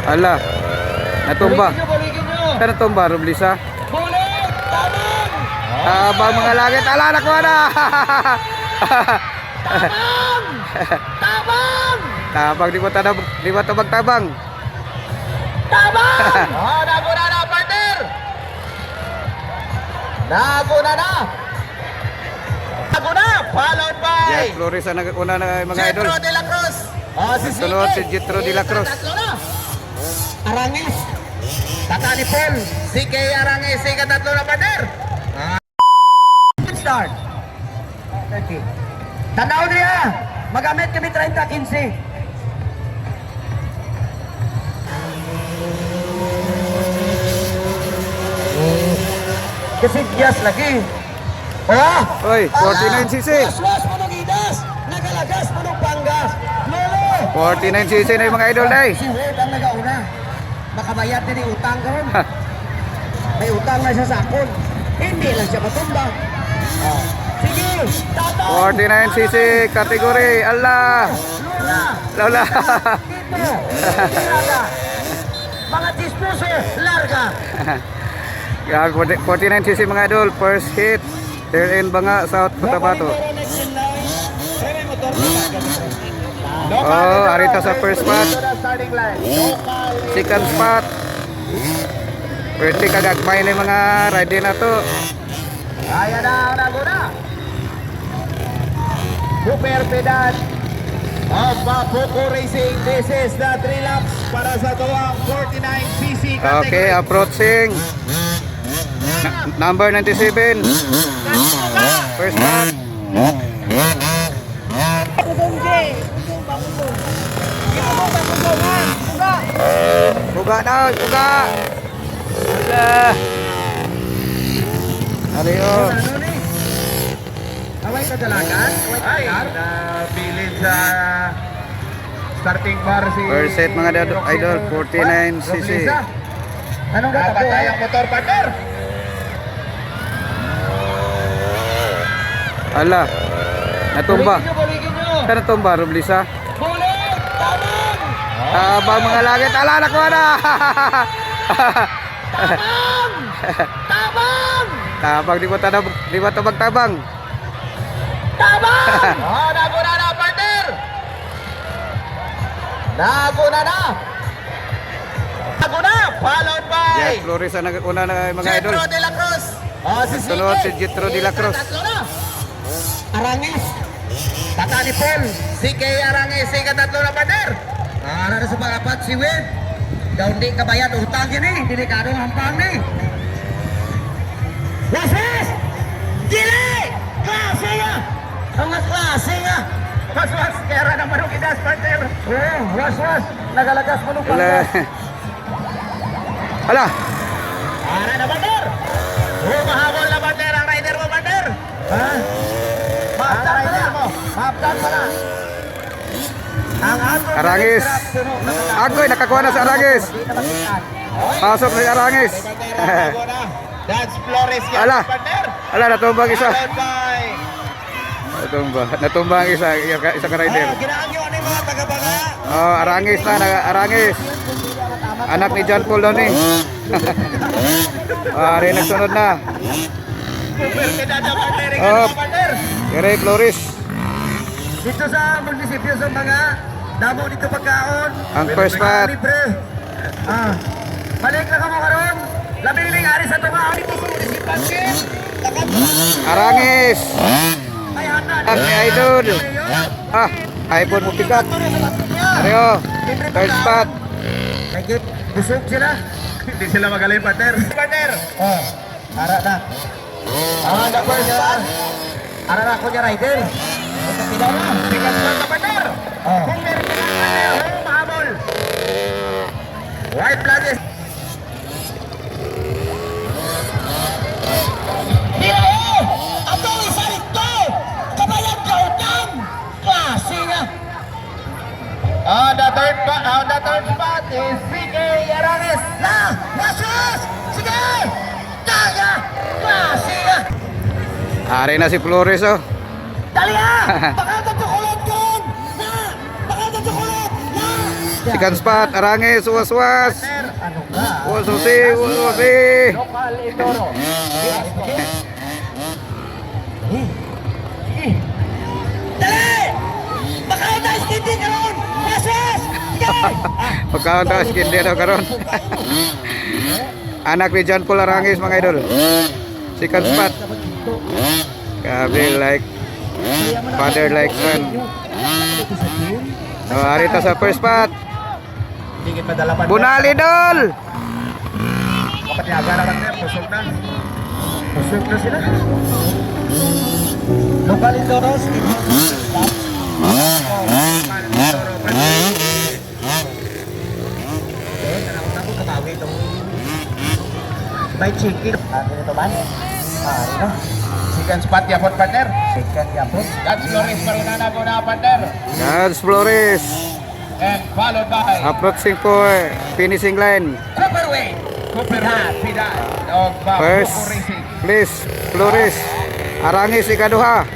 Ala, natumba. Baligin nyo. Ano natumba, Roblisa? Bulit! Tabang! Tabang mga langit. Ala, nakuha na! Tabang! Tabang! Tabang, di ba tabang tabang? Tabang! Naguna na, partner! Naguna na! Naguna! Followed by Jet Flores ang naguna na mga idol. Jetro de la Cruz. Sunod si Jetro de la Cruz. Tatlo na. Arangis. Tatani Paul. CK Arangis. Tatlo na, partner. Start. 30. Tanaw niya. Magamit kami 30-15. Kasi yes lagi. Oh! Oy, 49cc. Waswas mo ng idas. Nagalagas mo ng panggas. Lolo! 49cc na yung mga idol na Si Wade ang nagauna. Makabayad din yung utang ka ron. May utang na siya sa akon. Hindi lang siya matumba. Oh. Sige, tatang! 49cc kategori. Allah. Lula! Lola. Dito! Tirada! Mga dispuso, larga! Yan, 49cc mga idol. First hit. There in Banga, South Cotabato. Oh, arita sa first spot. Second spot. Pwede kagagmay na yung mga rider na to. Kaya na ang naguna. Super pedal of Poco Racing. This is the 3 laps para sa tuwang 49cc category. Okay, approaching. Number 97. First spot. Buga na, buga. Ala. Ariyo. Away kadalagan? Ay, nabilin sa starting bar si First set mga idol, 49cc. Anong gatapo? Ang motor, partner? Ala. Natumba. Baligin nyo! Ano natumba, Roblisa? Bulit! Tabang! Tabang mga langit. Ala, nakuha na! Tabang! Tabang! Tabang, di ba tabang tabang? Tabang! Naguna na, partner! Naguna na! Naguna! Followed by Jet Flores ang naguna na mga idol. Jetro de la Cruz. Sunod si Jetro de la Cruz. Tatlo na. Arangis. Tatani Paul. CK Arangis. Tatlo na, partner. Ara na sa pagapat si Wade. Daw hindi kabayad utang yun eh. Delikado ang hampang eh. Waswas! Dili! Klase nga! Ang klase nga! Waswas! Kaya naman ang idas, partner. Oo, waswas! Nagalagas mo nung Ala. panggas. Ala. Ara na, partner! Oo, mahabol na, partner. Ang rider mo, partner. Ha? Maaptan pa na. Maaptan pa na. Ang atong Arangis. Agoy, nakakuha na sa Arangis. Pasok na si Arangis. That's Flores, Ala. partner. Ala, natumbang isa. Followed by Natumba ang isa ka rider. ginaangyo ano yung mga taga-banga. Oh, Arangis na, Arangis. Anak ni John Paul doon eh. Ari nagsunod na. Super pedada, partner. Oh. Partner. Gary Flores. Dito sa munisipyo sa mga damo dito pagkaon. Ang first spot. Libre. Balik na ka mo karon. Labing ari sa tunga dito sa munisipyo. Arangis. Ay handa. Ang idol. iPhone mo pikat. Ariyo. Third spot. Nagip, busog sila. Hindi sila magaling, partner. Partner! Oh, ara na. The first spot. Ara na ako niya, rider. Pila na. Second spot na, partner. Kung meron ka lang, partner, mahabol. White flag is... Dila eh! Ato isalit ko! Kabayad ka utang! Klase nga! The third spot is CK Aranes. Na! Wasus! Sige! Kaya! Klase nga! Ari na si Flores oh. Dali ha! Baka na chocolate doon! Na! Baka na chocolate! Na! Second spot, Arangis, was. Ano ka? Wasusi. Local Indoro. Dali! Baka tayo hindi ka ron! Pasas! Pagkaon taas kindi daw karon. Anak ni John Paul Arangis mga idol. Second spot. Grabe like father like son. So, arita sa first spot. Higit madalapan. Bunali dol. Kapatyaga na partner, busog na. Busog na sila. Local Indoro. May chicken. Ano ito man? Ano? Second spot yapon partner. Second yapon. That's Flores Marinana po na partner. Gans Flores. And followed by Approaching for finishing line. Cooperway. Pida. Og First Racing. place Flores. Arangis ikaduha.